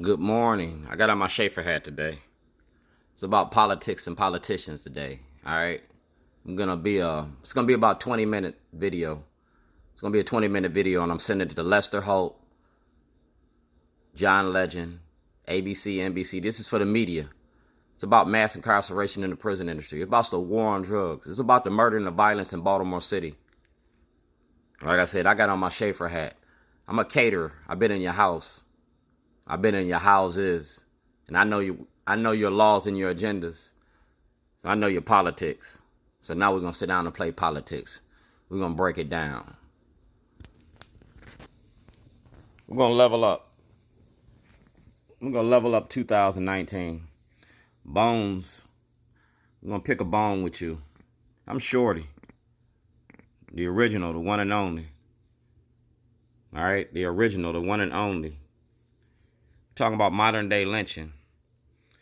Good morning. I got on my Schaefer hat today. It's about politics and politicians today. All right. It's gonna be about 20-minute video. It's gonna be a 20-minute video, and I'm sending it to Lester Holt, John Legend, ABC, NBC. This is for the media. It's about mass incarceration in the prison industry. It's about the war on drugs. It's about the murder and the violence in Baltimore City. Like I said, I got on my Schaefer hat. I'm a caterer. I've been in your house. I've been in your houses, and I know your laws and your agendas. So I know your politics. So now we're gonna sit down and play politics. We're gonna break it down. We're gonna level up. We're gonna level up 2019. Bones. We're gonna pick a bone with you. I'm Shorty. The original, the one and only. All right, the original, the one and only. Talking about modern day lynching.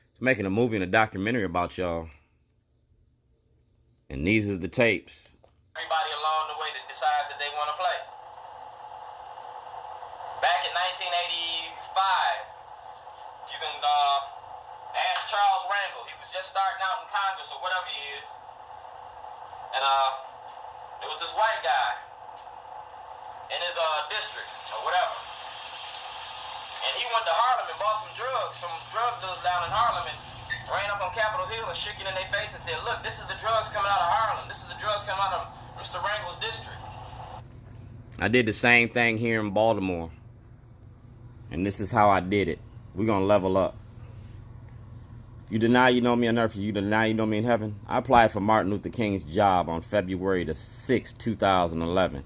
It's making a movie and a documentary about y'all. And these are the tapes. Everybody along the way that decides that they want to play. Back in 1985, you can ask Charles Rangel. He was just starting out in Congress or whatever he is. And there was this white guy in his district or whatever. And he went to Harlem and bought some drugs from drug dealers down in Harlem and ran up on Capitol Hill and shook it in their face and said, "Look, this is the drugs coming out of Harlem. This is the drugs coming out of Mr. Rangel's district." I did the same thing here in Baltimore. And this is how I did it. We're going to level up. You deny you know me on earth, you deny you know me in heaven. I applied for Martin Luther King's job on February the 6th, 2011.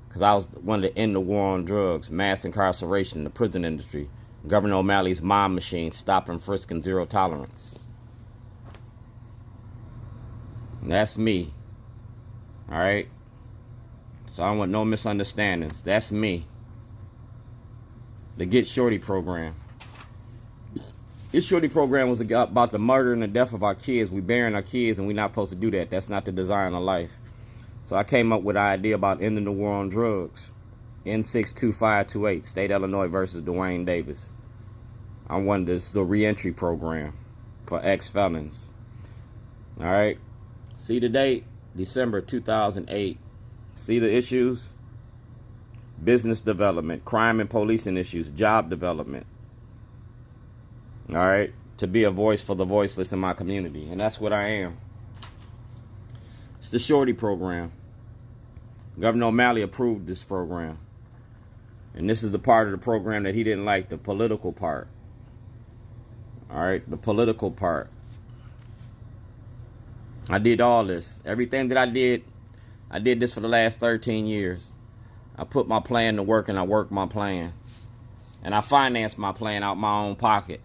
Because I wanted to end the war on drugs, mass incarceration in the prison industry, Governor O'Malley's mob machine, stop and frisk and zero tolerance. And that's me. All right? So I don't want no misunderstandings. That's me. The Get Shorty program. This Shorty program was about the murder and the death of our kids. We burying our kids, and we're not supposed to do that. That's not the design of life. So I came up with an idea about ending the war on drugs. N62528, State Illinois versus Duane Davis. I wanted this a reentry program for ex-felons. All right. See the date? December 2008. See the issues? Business development, crime and policing issues, job development. All right. To be a voice for the voiceless in my community. And that's what I am. It's the Shorty program. Governor O'Malley approved this program. And this is the part of the program that he didn't like, the political part. All right, the political part. I did all this. Everything that I did this for the last 13 years. I put my plan to work and I worked my plan. And I financed my plan out my own pocket.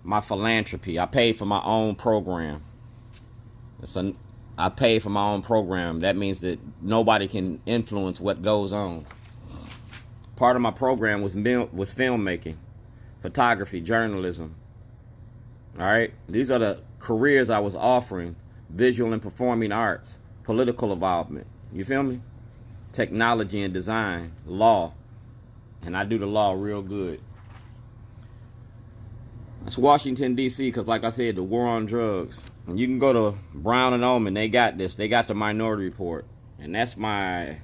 My philanthropy. I paid for my own program. I paid for my own program. That means that nobody can influence what goes on. Part of my program was filmmaking, photography, journalism. All right? These are the careers I was offering. Visual and performing arts, political involvement. You feel me? Technology and design, law. And I do the law real good. It's Washington, D.C., because like I said, the war on drugs. And you can go to Brown and Ullman. They got this. They got the Minority Report. And that's my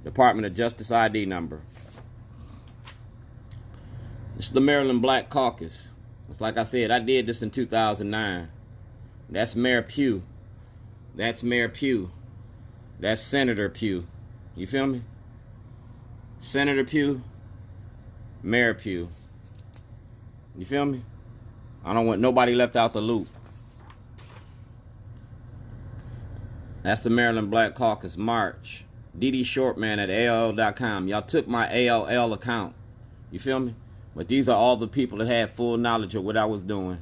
Department of Justice ID number. It's the Maryland Black Caucus. It's like I said, I did this in 2009. That's Mayor Pugh. That's Mayor Pugh. That's Senator Pugh. You feel me? Senator Pugh. Mayor Pugh. You feel me? I don't want nobody left out the loop. That's the Maryland Black Caucus March. DD Shortman at AOL.com. Y'all took my AOL account. You feel me? But these are all the people that had full knowledge of what I was doing.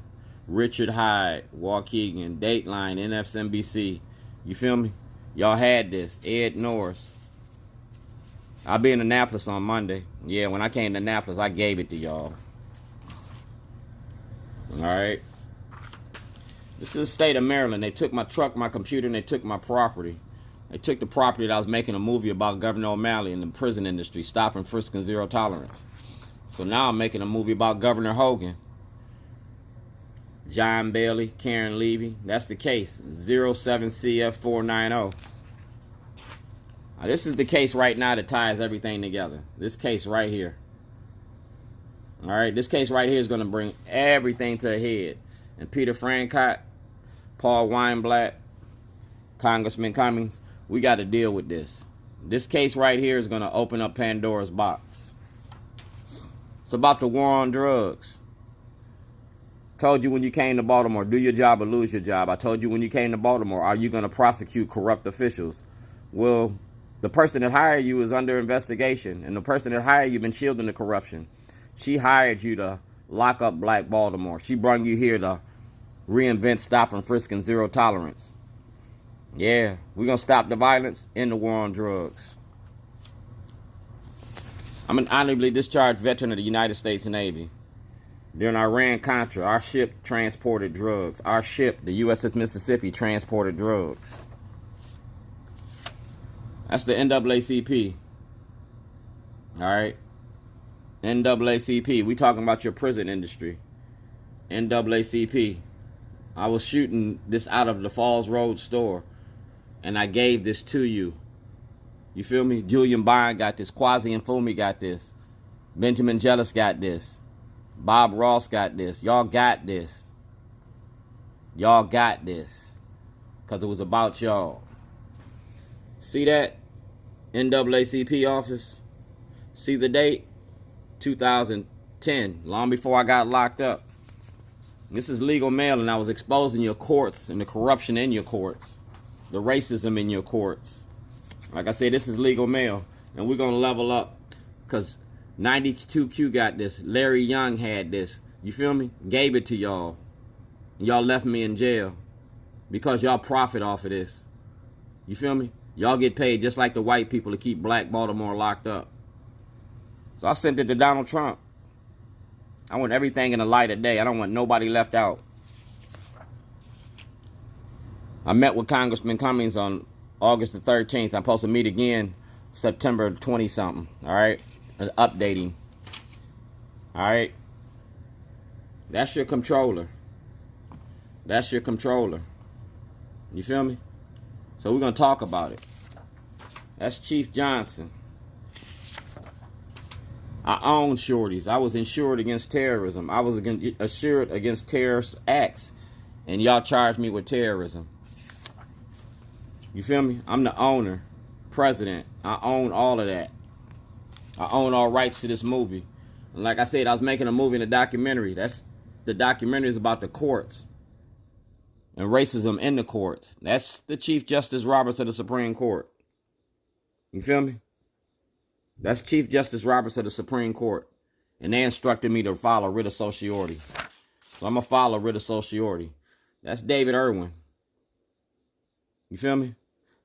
Richard Hyde, Waukegan, Dateline, NFSNBC. You feel me? Y'all had this. Ed Norris. I'll be in Annapolis on Monday. Yeah, when I came to Annapolis, I gave it to y'all. All right. This is the state of Maryland. They took my truck, my computer, and they took my property. They took the property that I was making a movie about Governor O'Malley in the prison industry, stop and frisk and zero tolerance. So now I'm making a movie about Governor Hogan. John Bailey, Karen Levy. That's the case. 07CF490. Now, this is the case right now that ties everything together. This case right here. All right, this case right here is going to bring everything to a head. And Peter Francott, Paul Weinblatt, Congressman Cummings, we got to deal with this. This case right here is going to open up Pandora's box. It's about the war on drugs. Told you when you came to Baltimore, do your job or lose your job. I told you when you came to Baltimore, are you going to prosecute corrupt officials? Well, the person that hired you is under investigation, and the person that hired you been shielding the corruption. She hired you to lock up Black Baltimore. She brought you here to reinvent stop and frisk and zero tolerance. Yeah, we're going to stop the violence and the war on drugs. I'm an honorably discharged veteran of the United States Navy. During Iran-Contra, our ship transported drugs. Our ship, the USS Mississippi, transported drugs. That's the NAACP. All right? NAACP. We talking about your prison industry. NAACP. I was shooting this out of the Falls Road store, and I gave this to you. You feel me? Julian Bond got this. Kwasi Mfume got this. Benjamin Jealous got this. Bob Ross got this. Y'all got this. Y'all got this. Because it was about y'all. See that? NAACP office. See the date? 2010. Long before I got locked up. This is legal mail, and I was exposing your courts and the corruption in your courts. The racism in your courts. Like I said, this is legal mail. And we're going to level up. Because 92Q got this. Larry Young had this. You feel me? Gave it to y'all. Y'all left me in jail. Because y'all profit off of this. You feel me? Y'all get paid just like the white people to keep Black Baltimore locked up. So I sent it to Donald Trump. I want everything in the light of day. I don't want nobody left out. I met with Congressman Cummings on August the 13th. I'm supposed to meet again September 20-something. All right? Updating. All right? That's your controller. That's your controller. You feel me? So we're going to talk about it. That's Chief Johnson. I own shorties. I was insured against terrorism. I was assured against terrorist acts. And y'all charged me with terrorism. You feel me? I'm the owner, president. I own all of that. I own all rights to this movie. And like I said, I was making a movie and a documentary. The documentary is about the courts and racism in the court. That's the Chief Justice Roberts of the Supreme Court. You feel me? That's Chief Justice Roberts of the Supreme Court. And they instructed me to file a writ of sociority. So I'm going to file a writ of sociority. That's David Irwin. You feel me?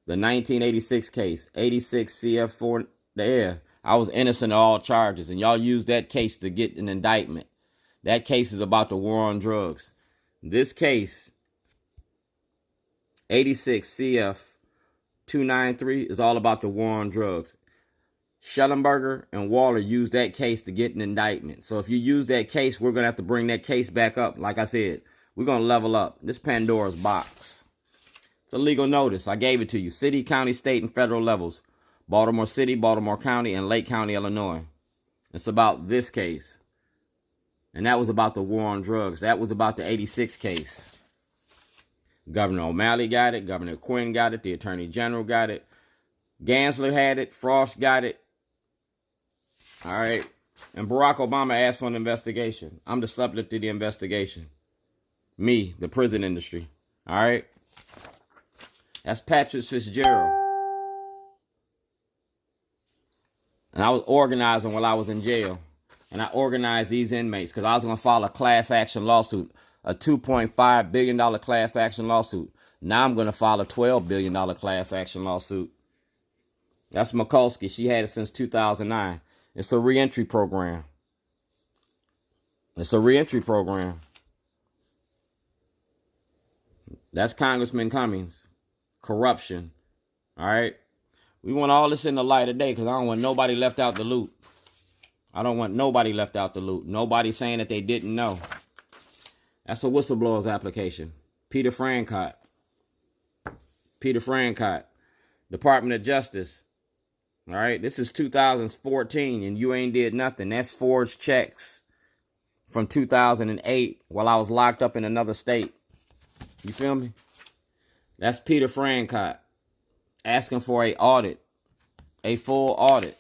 The 1986 case. 86 CF4. There. I was innocent of all charges. And y'all used that case to get an indictment. That case is about the war on drugs. This case, 86 CF 293, is all about the war on drugs. Schellenberger and Waller used that case to get an indictment. So if you use that case, we're going to have to bring that case back up. Like I said, we're going to level up. This Pandora's box. It's a legal notice. I gave it to you. City, county, state, and federal levels. Baltimore City, Baltimore County, and Lake County, Illinois. It's about this case. And that was about the war on drugs. That was about the 86 case. Governor O'Malley got it. Governor Quinn got it. The Attorney General got it. Gansler had it. Frost got it. All right. And Barack Obama asked for an investigation. I'm the subject of the investigation. Me, the prison industry. All right. That's Patrick Fitzgerald. And I was organizing while I was in jail. And I organized these inmates because I was going to file a class action lawsuit. A $2.5 billion class action lawsuit. Now I'm going to file a $12 billion class action lawsuit. That's Mikulski. She had it since 2009. It's a reentry program. It's a reentry program. That's Congressman Cummings. Corruption. All right? We want all this in the light of day because I don't want nobody left out the loop. I don't want nobody left out the loop. Nobody saying that they didn't know. That's a whistleblower's application. Peter Francott. Peter Francott. Department of Justice. All right, this is 2014 and you ain't did nothing. That's forged checks from 2008 while I was locked up in another state. You feel me? That's Peter Francott asking for a audit, a full audit.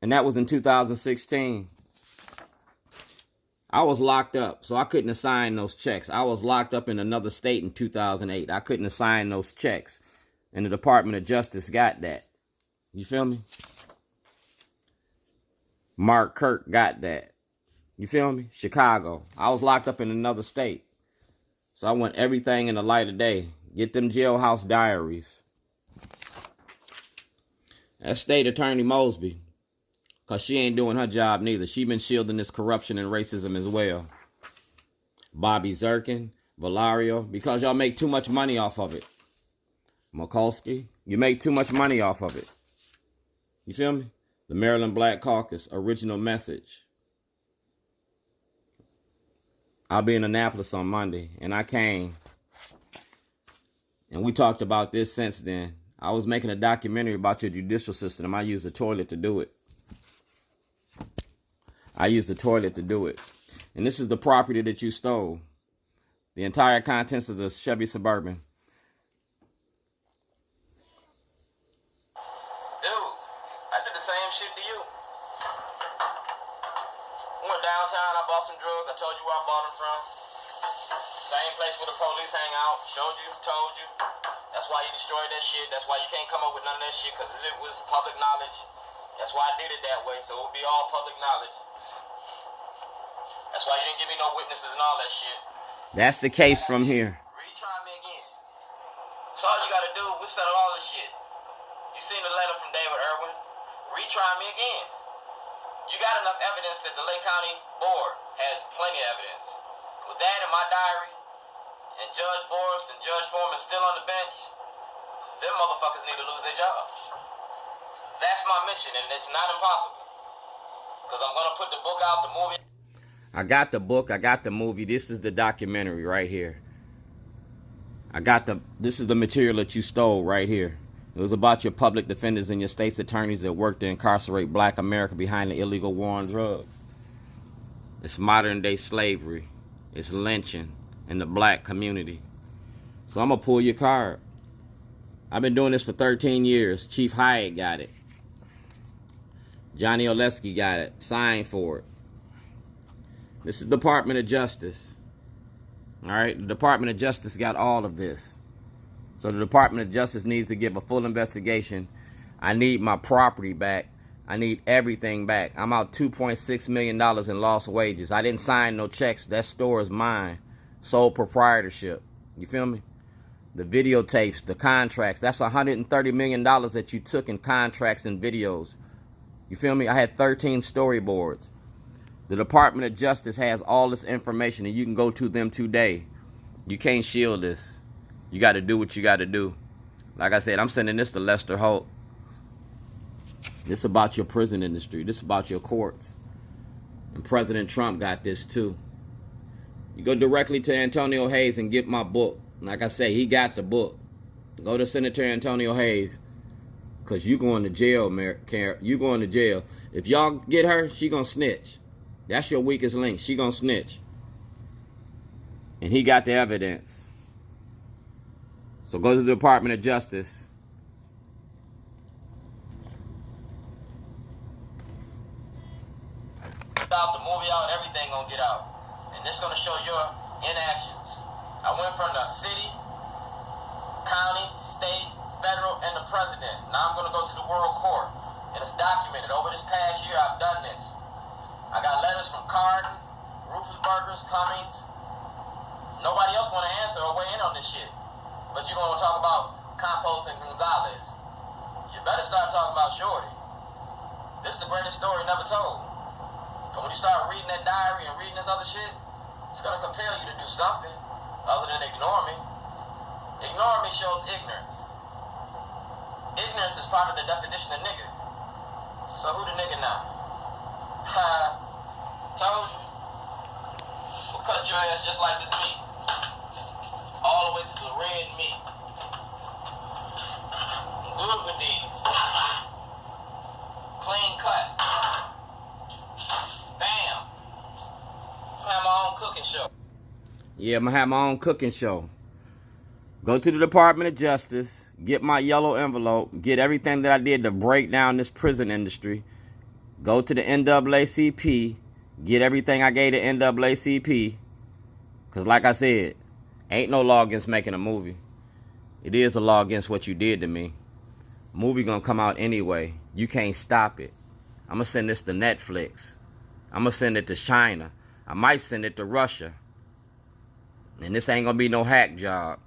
And that was in 2016. I was locked up, so I couldn't assign those checks. I was locked up in another state in 2008. I couldn't assign those checks. And the Department of Justice got that. You feel me? Mark Kirk got that. You feel me? Chicago. I was locked up in another state. So I want everything in the light of day. Get them jailhouse diaries. That's State Attorney Mosby. Because she ain't doing her job neither. She been shielding this corruption and racism as well. Bobby Zirkin, Valerio, because y'all make too much money off of it. Mikulski, you make too much money off of it. You feel me? The Maryland Black Caucus, original message. I'll be in Annapolis on Monday, and I came. And we talked about this since then. I was making a documentary about your judicial system. I used the toilet to do it. I used the toilet to do it. And this is the property that you stole. The entire contents of the Chevy Suburban. Dude, I did the same shit to you. Went downtown, I bought some drugs. I told you where I bought them from. Same place where the police hang out. Showed you, told you. That's why you destroyed that shit. That's why you can't come up with none of that shit, because it was public knowledge. That's why I did it that way, so it would be all public knowledge. That's why you didn't give me no witnesses and all that shit. That's the case from here. Retry me again. That's all you gotta do. We settle all this shit. You seen the letter from David Irwin? Retry me again. You got enough evidence that the Lake County Board has plenty of evidence. With that in my diary, and Judge Boris and Judge Foreman still on the bench, them motherfuckers need to lose their jobs. That's my mission, and it's not impossible. Because I'm gonna put the book out, the movie. I got the book, I got the movie. This is the documentary right here. This is the material that you stole right here. It was about your public defenders and your state's attorneys that worked to incarcerate black America behind the illegal war on drugs. It's modern day slavery. It's lynching in the black community. So I'm going to pull your card. I've been doing this for 13 years. Chief Hyatt got it. Johnny Oleski got it. Signed for it. This is the Department of Justice. All right? The Department of Justice got all of this. So the Department of Justice needs to give a full investigation. I need my property back. I need everything back. I'm out $2.6 million in lost wages. I didn't sign no checks. That store is mine. Sole proprietorship. You feel me? The videotapes, the contracts. That's $130 million that you took in contracts and videos. You feel me? I had 13 storyboards. The Department of Justice has all this information, and you can go to them today. You can't shield this. You got to do what you got to do. Like I said, I'm sending this to Lester Holt. This is about your prison industry. This is about your courts. And President Trump got this too. You go directly to Antonio Hayes and get my book. Like I say, he got the book. Go to Senator Antonio Hayes. Because you going to jail, you going to jail. If y'all get her, she going to snitch. That's your weakest link. She going to snitch. And he got the evidence. So go to the Department of Justice. Out the movie out, everything gonna get out. And this gonna show your inactions. I went from the city, county, state, federal, and the president. Now I'm gonna go to the world court. And it's documented. Over this past year, I've done this. I got letters from Cardin, Rufus Burgers, Cummings. Nobody else wanna answer or weigh in on this shit. But you're gonna talk about Campos and Gonzalez. You better start talking about Shorty. This is the greatest story never told. And when you start reading that diary and reading this other shit, it's going to compel you to do something other than ignore me. Ignore me shows ignorance. Ignorance is part of the definition of nigger. So who the nigga now? Told you. We'll cut your ass just like this meat. All the way to the red meat. I'm good with these. Clean cut. Bam. I have my own cooking show. Yeah, I'm gonna have my own cooking show. Go to the Department of Justice, get my yellow envelope, get everything that I did to break down this prison industry. Go to the NAACP, get everything I gave to NAACP. Because like I said, ain't no law against making a movie. It is a law against what you did to me. Movie gonna come out anyway. You can't stop it. I'm gonna send this to Netflix. I'm gonna send it to China. I might send it to Russia. And this ain't gonna be no hack job.